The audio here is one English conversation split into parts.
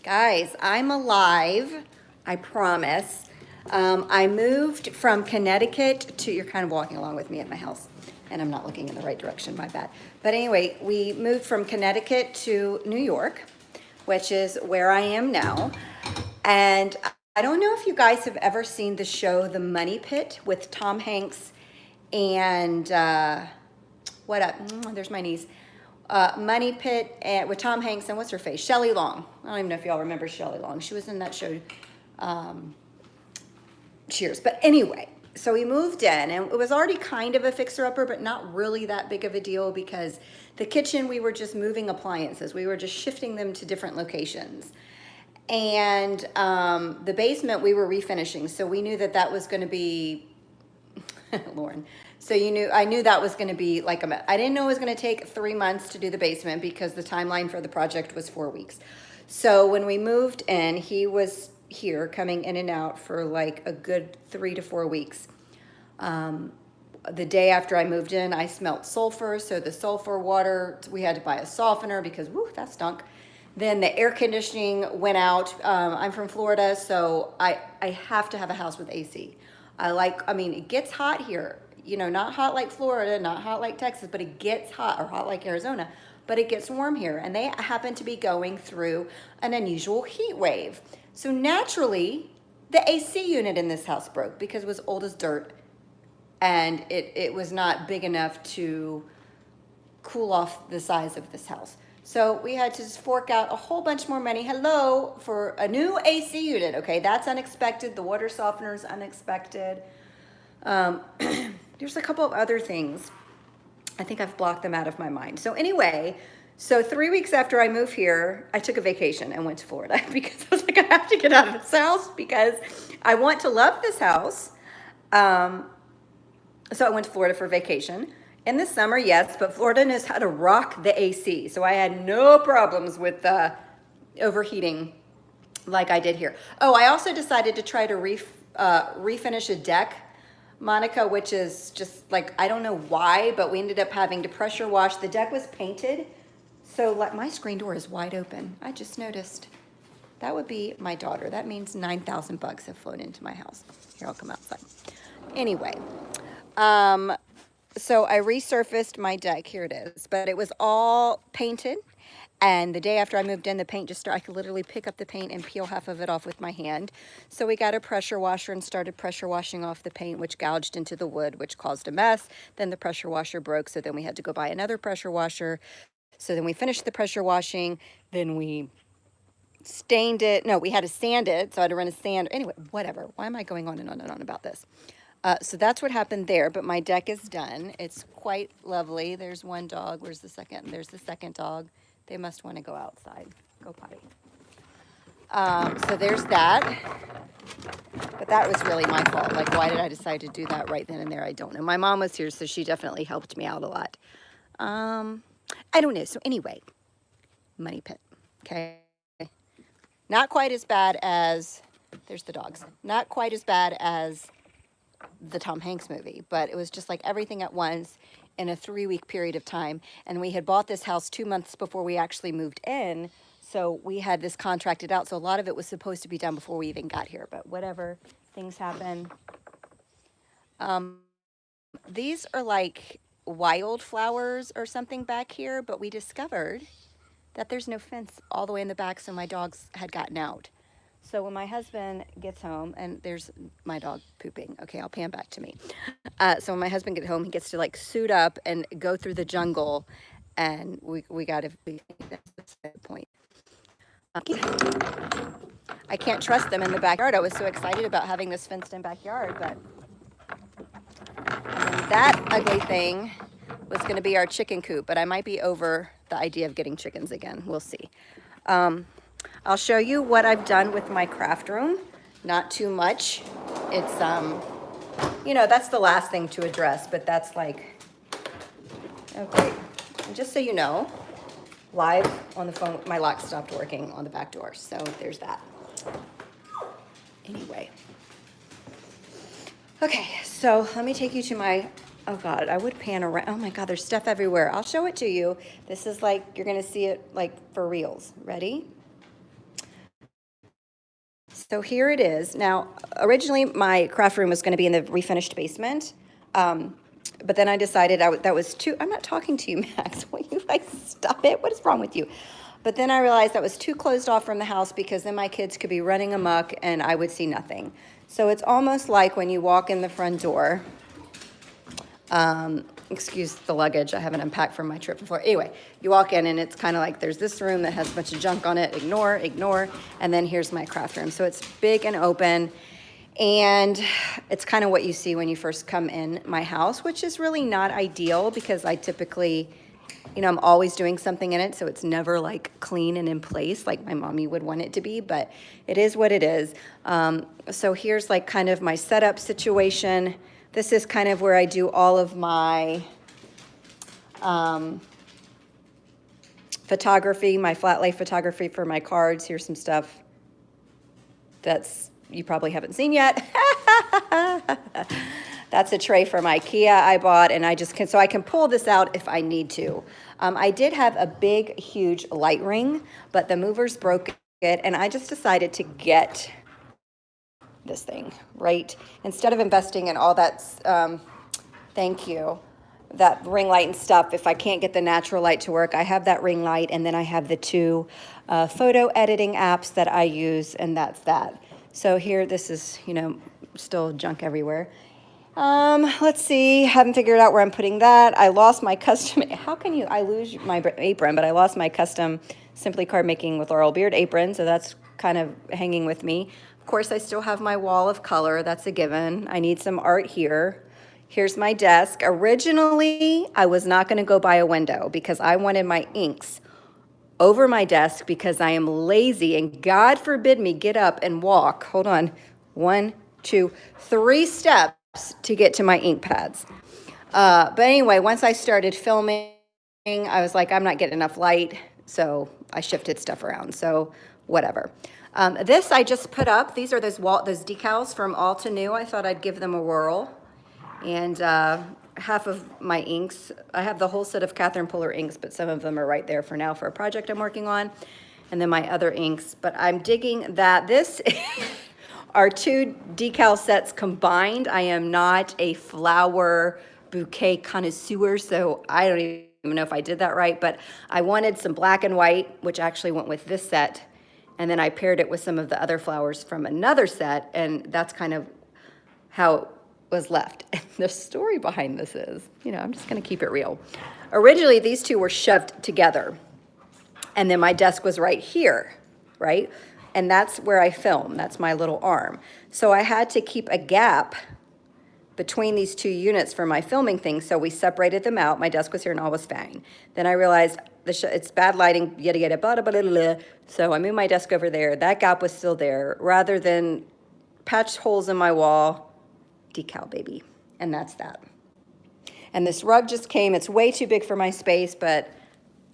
Guys, I'm alive, I promise. I moved from Connecticut to, you're kind of walking along with me at my house, and I'm not looking in the right direction, my bad. But anyway, we moved from Connecticut to New York, which is where I am now. And I don't know if you guys have ever seen the show The Money Pit with Tom Hanks and what up? There's my niece. Money Pit with Tom Hanks and what's her face? Shelley Long. I don't even know if y'all remember Shelley Long. She was in that show, Cheers. But anyway, so we moved in and it was already kind of a fixer-upper, but not really that big of a deal because the kitchen, we were just moving appliances. We were just shifting them to different locations. And the basement, we were refinishing. So we knew that that was going to be Lauren. So I knew that was going to be like I didn't know it was going to take 3 months to do the basement because the timeline for the project was 4 weeks. So when we moved in, he was here coming in and out for like a good 3 to 4 weeks. The day after I moved in, I smelled sulfur. So the sulfur water, we had to buy a softener because whoo, that stunk. Then the air conditioning went out. I'm from Florida, so I have to have a house with AC. I mean, it gets hot here, not hot like Florida, not hot like Texas, but it gets hot, or hot like Arizona, but it gets warm here. And they happen to be going through an unusual heat wave. So naturally, the AC unit in this house broke because it was old as dirt and it was not big enough to cool off the size of this house. So we had to just fork out a whole bunch more money, for a new AC unit. Okay, that's unexpected. The water softener is unexpected. There's a couple of other things. I think I've blocked them out of my mind. So anyway, 3 weeks after I moved here, I took a vacation and went to Florida because I was like, I have to get out of this house because I want to love this house. So I went to Florida for vacation. In the summer, yes, but Florida knows how to rock the AC. So I had no problems with overheating like I did here. Oh, I also decided to try to refinish a deck, Monica, which is just like, I don't know why, but we ended up having to pressure wash. The deck was painted. So like my screen door is wide open. I just noticed. That would be my daughter. That means 9,000 bugs have flown into my house. Here, I'll come outside. Anyway, so I resurfaced my deck. Here it is. But it was all painted. And the day after I moved in, the paint just started. I could literally pick up the paint and peel half of it off with my hand. So we got a pressure washer and started pressure washing off the paint, which gouged into the wood, which caused a mess. Then the pressure washer broke. So then we had to go buy another pressure washer. So then we finished the pressure washing. Then we stained it. No, we had to sand it. So I had to run a sander. Anyway, whatever. Why am I going on and on about this? So that's what happened there, but my deck is done. It's quite lovely. There's one dog. Where's the second? There's the second dog. They must want to go outside, go potty. So there's that. But that was really my fault. Like, why did I decide to do that right then and there? I don't know. My mom was here, so she definitely helped me out a lot. I don't know. So anyway, Money Pit, okay? Not quite as bad as, there's the dogs. Not quite as bad as the Tom Hanks movie, but it was just like everything at once in a 3-week period of time. And we had bought this house 2 months before we actually moved in. So we had this contracted out. So a lot of it was supposed to be done before we even got here, but whatever, things happen. These are like wildflowers or something back here, but we discovered that there's no fence all the way in the back. So my dogs had gotten out. So when my husband gets home, and there's my dog pooping. Okay, I'll pan back to me. So when my husband gets home, he gets to like suit up and go through the jungle, and we got to be that's the point. I can't trust them in the backyard. I was so excited about having this fenced-in backyard, but that ugly thing was going to be our chicken coop. But I might be over the idea of getting chickens again. We'll see. I'll show you what I've done with my craft room. Not too much. It's, that's the last thing to address, but that's like, okay. And just so you know, live on the phone, my lock stopped working on the back door. So there's that. Anyway. Okay, so let me take you to my, oh God, I would pan around. Oh my God, there's stuff everywhere. I'll show it to you. This is like, you're going to see it like for reals. Ready? So here it is. Now, originally my craft room was going to be in the refinished basement. But then I decided that was too, I'm not talking to you, Max. Will you like stop it? What is wrong with you? But then I realized that was too closed off from the house because then my kids could be running amok and I would see nothing. So it's almost like when you walk in the front door, excuse the luggage, I haven't unpacked from my trip before. Anyway, you walk in and it's kind of like there's this room that has a bunch of junk on it, ignore, and then here's my craft room. So it's big and open, and it's kind of what you see when you first come in my house, which is really not ideal because I typically, I'm always doing something in it, so it's never like clean and in place like my mommy would want it to be, but it is what it is. So here's like kind of my setup situation. This is kind of where I do all of my photography, my flat lay photography for my cards. Here's some stuff that's you probably haven't seen yet. That's a tray from IKEA I bought, and so I can pull this out if I need to. I did have a big, huge light ring, but the movers broke it, and I just decided to get this thing, right? Instead of investing in all that, thank you, that ring light and stuff, if I can't get the natural light to work, I have that ring light, and then I have the two photo editing apps that I use, and that's that. So here, this is, still junk everywhere. Let's see, haven't figured out where I'm putting that. I lost my custom, I lose my apron, but I lost my custom Simply Card Making with Laurel Beard apron, so that's kind of hanging with me. Of course, I still have my wall of color, that's a given. I need some art here. Here's my desk. Originally, I was not gonna go by a window because I wanted my inks over my desk because I am lazy and God forbid me get up and walk. Hold on, 1, 2, 3 steps to get to my ink pads. But anyway, once I started filming, I was like, I'm not getting enough light, so I shifted stuff around, so whatever. This I just put up. These are those decals from All to New. I thought I'd give them a whirl. And half of my inks, I have the whole set of Catherine Puller inks, but some of them are right there for now for a project I'm working on. And then my other inks, but I'm digging that. This are 2 decal sets combined. I am not a flower bouquet connoisseur, so I don't even know if I did that right, but I wanted some black and white, which actually went with this set. And then I paired it with some of the other flowers from another set, and that's kind of how it was left. And the story behind this is, I'm just gonna keep it real. Originally, these 2 were shoved together, and then my desk was right here, right? And that's where I film, that's my little arm. So I had to keep a gap between these 2 units for my filming thing, so we separated them out. My desk was here and all was fine. Then I realized it's bad lighting, yada, yada, blah, blah, blah, blah, blah. So I moved my desk over there. That gap was still there. Rather than patch holes in my wall, decal, baby. And that's that. And this rug just came. It's way too big for my space, but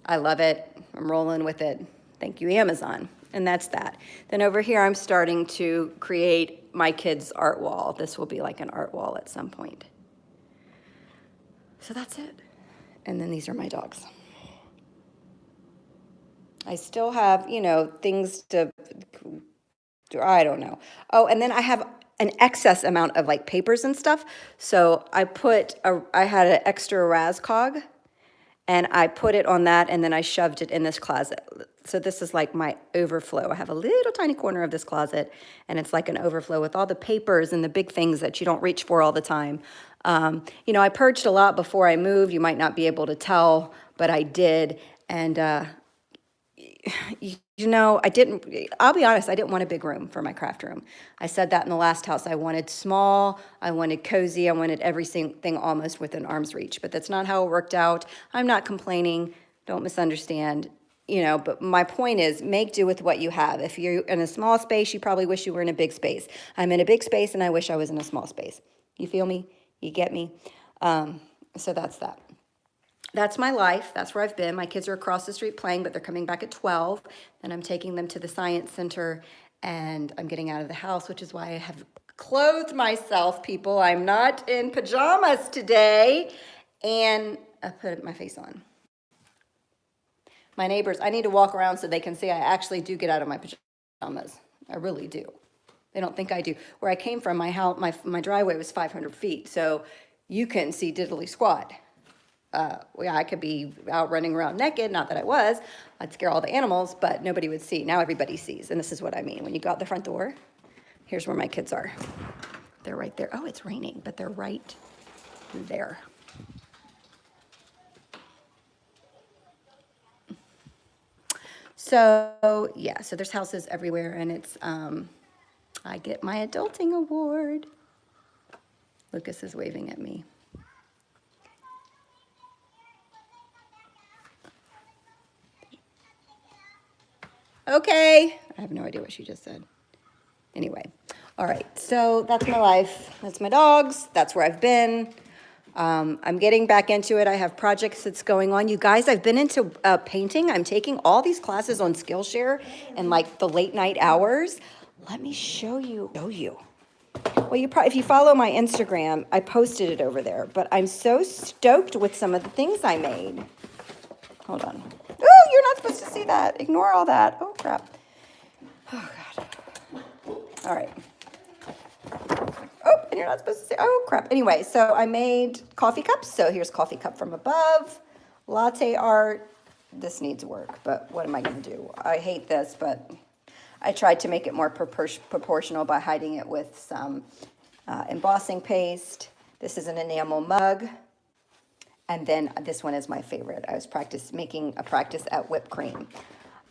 I love it. I'm rolling with it. Thank you, Amazon. And that's that. Then over here, I'm starting to create my kids' art wall. This will be like an art wall at some point. So that's it. And then these are my dogs. I still have, things to, I don't know. Oh, and then I have an excess amount of like papers and stuff. So I had an extra Razcog, and I put it on that, and then I shoved it in this closet. So this is like my overflow. I have a little tiny corner of this closet, and it's like an overflow with all the papers and the big things that you don't reach for all the time. I purged a lot before I moved. You might not be able to tell, but I did. And, I'll be honest, I didn't want a big room for my craft room. I said that in the last house. I wanted small, I wanted cozy, I wanted everything almost within arm's reach, but that's not how it worked out. I'm not complaining, don't misunderstand, but my point is make do with what you have. If you're in a small space, you probably wish you were in a big space. I'm in a big space and I wish I was in a small space. You feel me? You get me? So that's that. That's my life. That's where I've been. My kids are across the street playing, but they're coming back at 12. Then I'm taking them to the science center, and I'm getting out of the house, which is why I have clothed myself, people. I'm not in pajamas today, and I put my face on. My neighbors, I need to walk around so they can see I actually do get out of my pajamas. I really do. They don't think I do. Where I came from, my house, my driveway was 500 feet, so you couldn't see diddly squat. Yeah, I could be out running around naked, not that I was. I'd scare all the animals, but nobody would see. Now everybody sees, and this is what I mean. When you go out the front door, here's where my kids are. They're right there. Oh, it's raining, but they're right there. So, yeah, so there's houses everywhere, and it's, I get my adulting award. Lucas is waving at me. Okay. I have no idea what she just said. Anyway, all right, so that's my life. That's my dogs. That's where I've been. I'm getting back into it. I have projects that's going on. You guys, I've been into painting. I'm taking all these classes on Skillshare and like the late night hours. Let me show you. Well, if you follow my Instagram, I posted it over there, but I'm so stoked with some of the things I made. Hold on. Oh, you're not supposed to see that. Ignore all that. Oh, crap. Oh, God. All right. Oh, and you're not supposed to say, oh, crap. Anyway, so I made coffee cups. So here's coffee cup from above, latte art. This needs work, but what am I going to do? I hate this, but I tried to make it more proportional by hiding it with some embossing paste. This is an enamel mug. And then this one is my favorite. I was making a practice at whipped cream.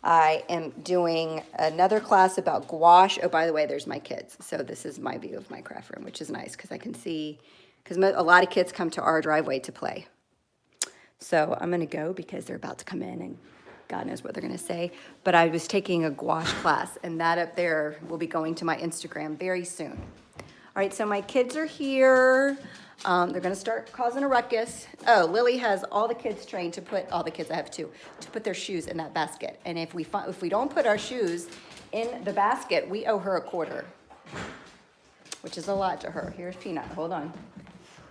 I am doing another class about gouache. Oh, by the way, there's my kids. So this is my view of my craft room, which is nice because I can see, because a lot of kids come to our driveway to play. So I'm going to go because they're about to come in and God knows what they're going to say. But I was taking a gouache class, and that up there will be going to my Instagram very soon. All right, so my kids are here. They're going to start causing a ruckus. Oh, Lily has all the kids trained to put, all the kids, I have two, to put their shoes in that basket. And if we don't put our shoes in the basket, we owe her a quarter, which is a lot to her. Here's Peanut. Hold on.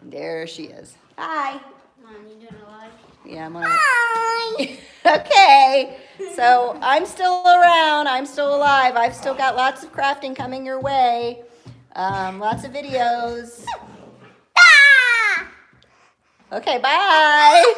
There she is. Hi. Mom, you doing a live? Yeah, I'm on. Hi. Okay. So I'm still around. I'm still alive. I've still got lots of crafting coming your way. Lots of videos. Okay, bye.